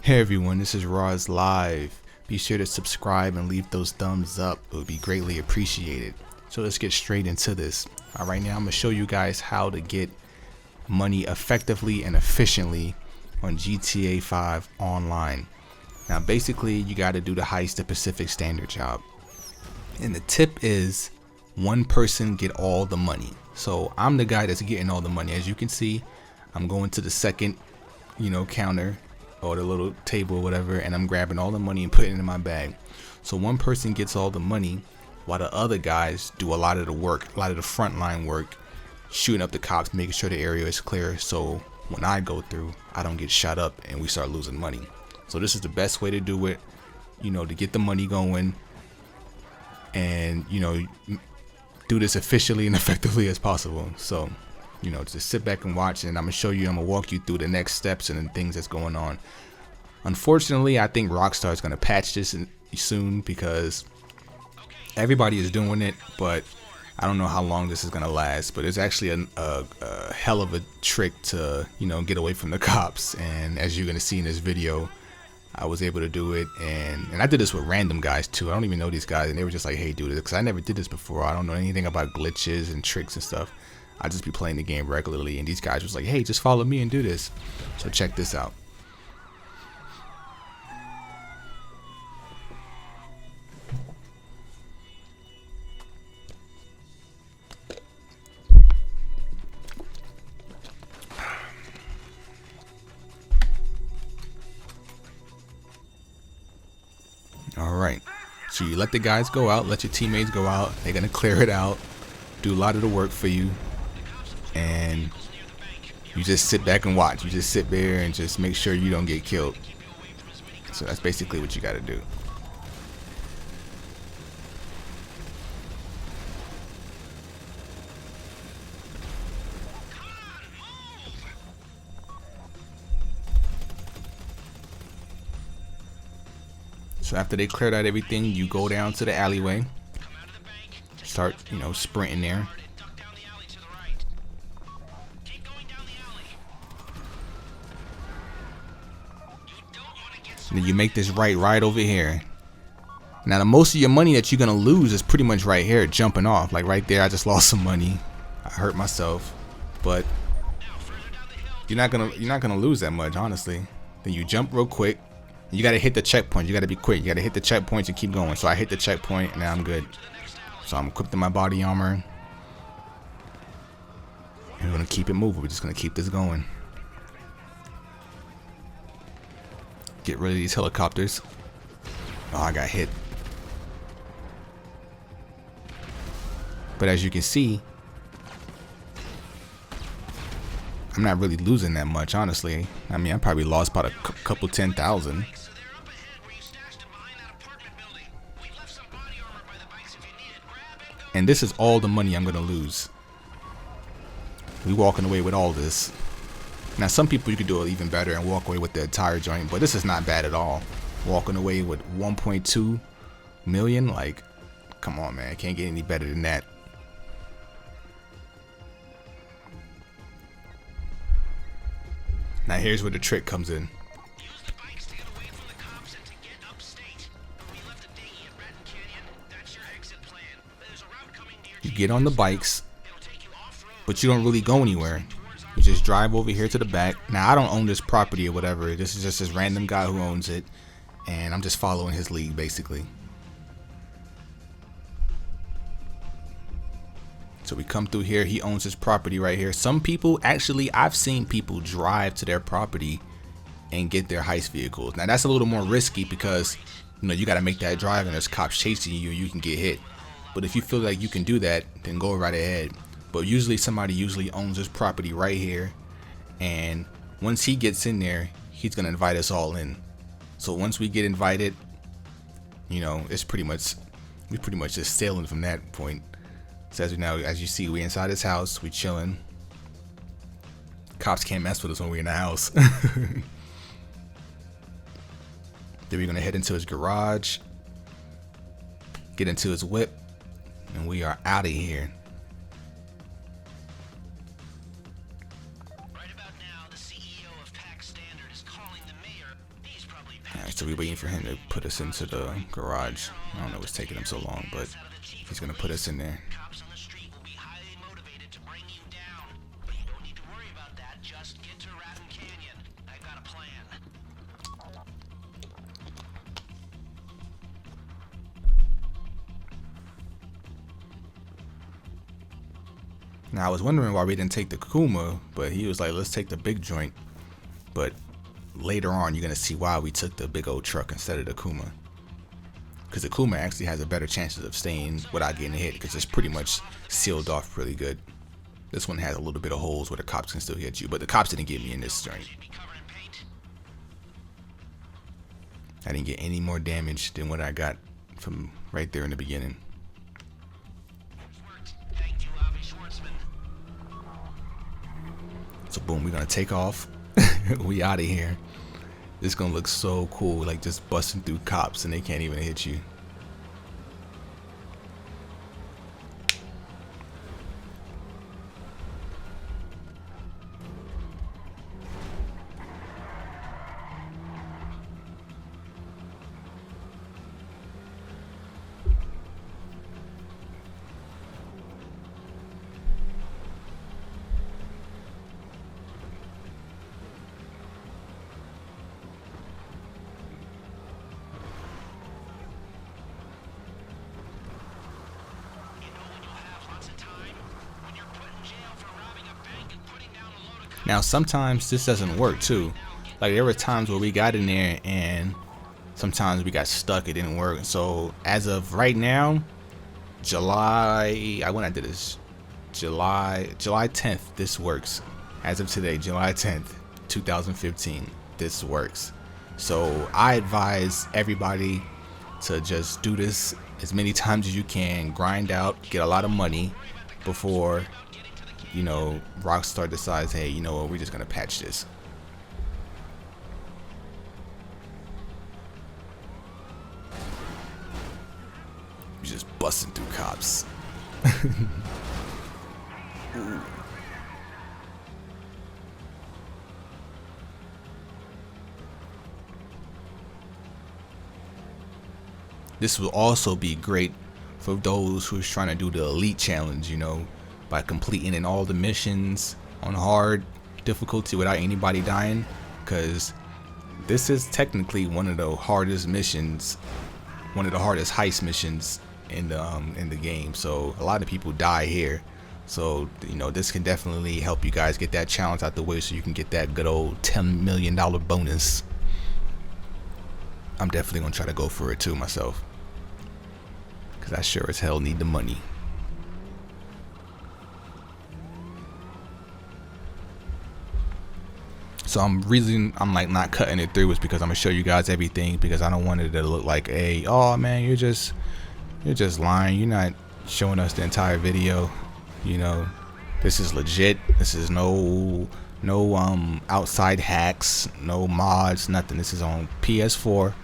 Hey everyone, this is Raislive. Be sure to subscribe and leave those thumbs up. It would be greatly appreciated. So let's get straight into this. Alright, now I'm going to show you guys how to get money effectively and efficiently on GTA5 online. Now basically you got to do the Heist the Pacific Standard job. And the tip is one person get all the money. So I'm the guy that's getting all the money. As you can see, I'm going to the second, counter or the little table or whatever, and I'm grabbing all the money and putting it in my bag. So one person gets all the money while the other guys do a lot of the work, a lot of the frontline work, shooting up the cops, making sure the area is clear, so when I go through, I don't get shot up and we start losing money. So this is the best way to do it, to get the money going and do this efficiently and effectively as possible. So just sit back and watch, and I'm gonna walk you through the next steps and the things that's going on. Unfortunately, I think Rockstar is gonna patch this soon because everybody is doing it, but I don't know how long this is gonna last. But it's actually a hell of a trick to get away from the cops, and as you're gonna see in this video, I was able to do it, and I did this with random guys too. I don't even know these guys, and they were just like, hey, do this, because I never did this before. I don't know anything about glitches and tricks and stuff. I just be playing the game regularly, and these guys was like, hey, just follow me and do this. So check this out. Alright, so you let the guys go out, let your teammates go out. They're gonna clear it out, do a lot of the work for you, and you just sit back and watch. You just sit there and just make sure you don't get killed. So that's basically what you got to do. So after they cleared out everything, you go down to the alleyway, start sprinting there. And then you make this right over here. Now the most of your money that you're gonna lose is pretty much right here, jumping off. Like right there, I just lost some money. I hurt myself, but you're not gonna lose that much, honestly. Then you jump real quick. You gotta hit the checkpoint. You gotta be quick. You gotta hit the checkpoints and keep going. So I hit the checkpoint, and now I'm good. So I'm equipped in my body armor. And we're gonna keep it moving. We're just gonna keep this going. Get rid of these helicopters. Oh, I got hit. But as you can see, I'm not really losing that much, honestly. I mean, I probably lost about a couple 10,000. And this is all the money I'm gonna lose. We walking away with all this. Now some people, you could do it even better and walk away with the entire joint, but this is not bad at all. Walking away with 1.2 million, like, come on, man, can't get any better than that. Now here's where the trick comes in. You get on the bikes, but you don't really go anywhere. You just drive over here to the back. Now I don't own this property or whatever. This is just this random guy who owns it, and I'm just following his lead basically. So we come through here. He owns his property right here. Some people, actually, I've seen people drive to their property and get their heist vehicles. Now that's a little more risky because you got to make that drive and there's cops chasing you. You can get hit. But if you feel like you can do that, then go right ahead. But usually somebody owns this property right here, and once he gets in there, he's gonna invite us all in. So once we get invited, it's pretty much just sailing from that point. So as you see, we inside his house, we chilling. Cops can't mess with us when we're in the house. Then we're gonna head into his garage, get into his whip, and we are out of here. Right about now, the CEO of Pack Standard is calling the mayor. He's probably So we're waiting for him to put us into the garage. I don't know what's taking him so long, but he's gonna put us in there. Now I was wondering why we didn't take the Kuma, but he was like, let's take the big joint. But later on, you're gonna see why we took the big old truck instead of the Kuma. Because the Kuma actually has a better chances of staying without getting hit, because it's pretty much sealed off pretty good. This one has a little bit of holes where the cops can still hit you, but the cops didn't get me in this joint. I didn't get any more damage than what I got from right there in the beginning. So boom, we're gonna take off. We out of here. This is gonna look so cool, like just busting through cops and they can't even hit you. Now sometimes this doesn't work too. Like there were times where we got in there and sometimes we got stuck, it didn't work. So as of right now, July 10th, this works. As of today, July 10th, 2015, this works. So I advise everybody to just do this as many times as you can, grind out, get a lot of money before, you know, Rockstar decides, hey, you know what, we're just gonna patch this. You're just busting through cops. This will also be great for those who's trying to do the elite challenge, you know, by completing in all the missions on hard difficulty without anybody dying, because this is technically one of the hardest missions, one of the hardest heist missions in the game. So a lot of people die here. So, you know, this can definitely help you guys get that challenge out the way so you can get that good old $10 million bonus. I'm definitely gonna try to go for it too myself, because I sure as hell need the money. So I'm like not cutting it through, is because I'm gonna show you guys everything, because I don't want it to look like, hey, oh man, you're just lying, you're not showing us the entire video. You know, this is legit. This is no outside hacks, no mods, nothing. This is on PS4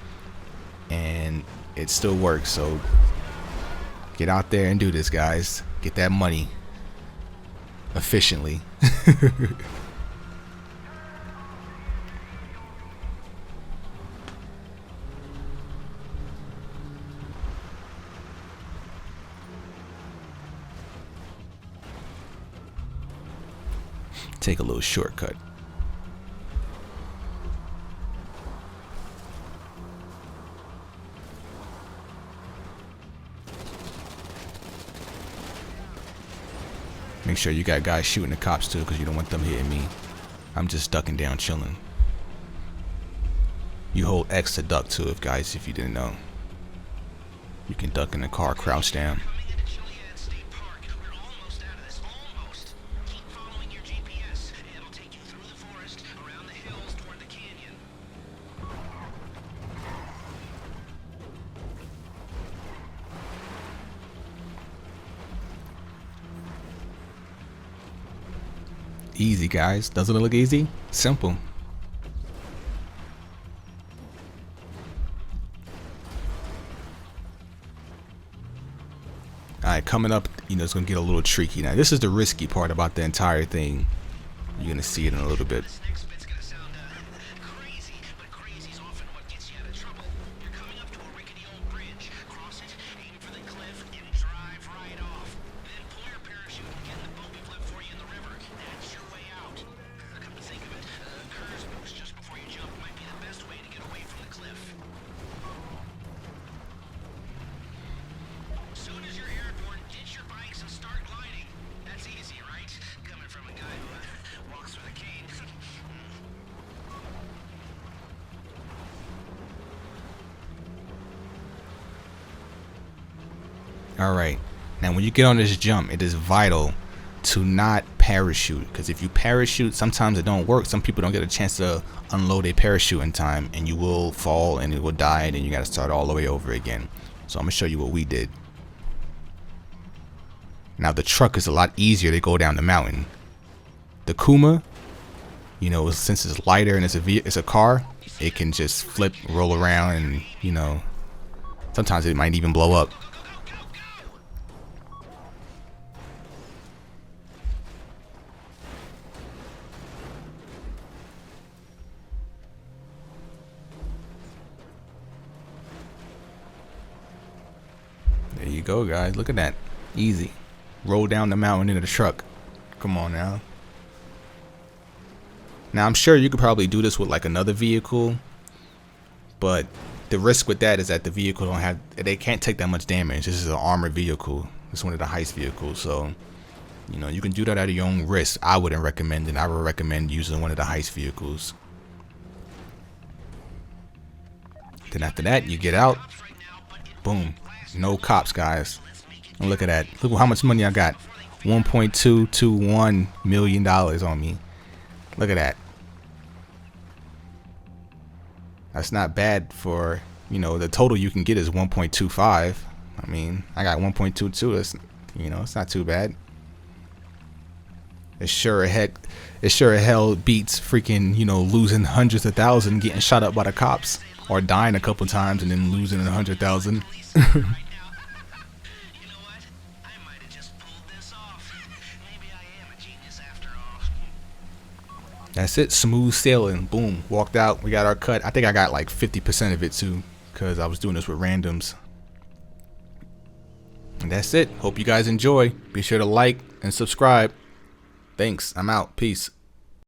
and it still works. So get out there and do this, guys. Get that money efficiently. Take a little shortcut. Make sure you got guys shooting the cops too, because you don't want them hitting me. I'm just ducking down, chilling. You hold X to duck too, if you didn't know. You can duck in the car, crouch down. Easy, guys. Doesn't it look easy? Simple. Alright, coming up, you know, it's gonna get a little tricky. Now this is the risky part about the entire thing. You're gonna see it in a little bit. Alright, now when you get on this jump, it is vital to not parachute, because if you parachute, sometimes it don't work. Some people don't get a chance to unload a parachute in time, and you will fall and it will die, and then you got to start all the way over again. So I'm gonna show you what we did. Now the truck is a lot easier to go down the mountain. The Kuma, you know, since it's lighter and it's a car, it can just flip, roll around, and you know, sometimes it might even blow up. There you go, guys. Look at that. Easy. Roll down the mountain into the truck. Come on now. Now, I'm sure you could probably do this with like another vehicle, but the risk with that is that the vehicle they can't take that much damage. This is an armored vehicle. It's one of the heist vehicles. So, you know, you can do that at your own risk. I wouldn't recommend it. I would recommend using one of the heist vehicles. Then after that, you get out. Boom. No cops, guys. And look at that. Look how much money I got. $1.221 million on me. Look at that. That's not bad for, you know, the total you can get is 1.25. I mean, I got 1.22. It's, you know, it's not too bad. It sure as hell beats freaking, you know, losing hundreds of thousands, getting shot up by the cops, or dying a couple times and then losing 100,000. That's it. Smooth sailing. Boom. Walked out. We got our cut. I think I got like 50% of it too, because I was doing this with randoms. And that's it. Hope you guys enjoy. Be sure to like and subscribe. Thanks. I'm out. Peace.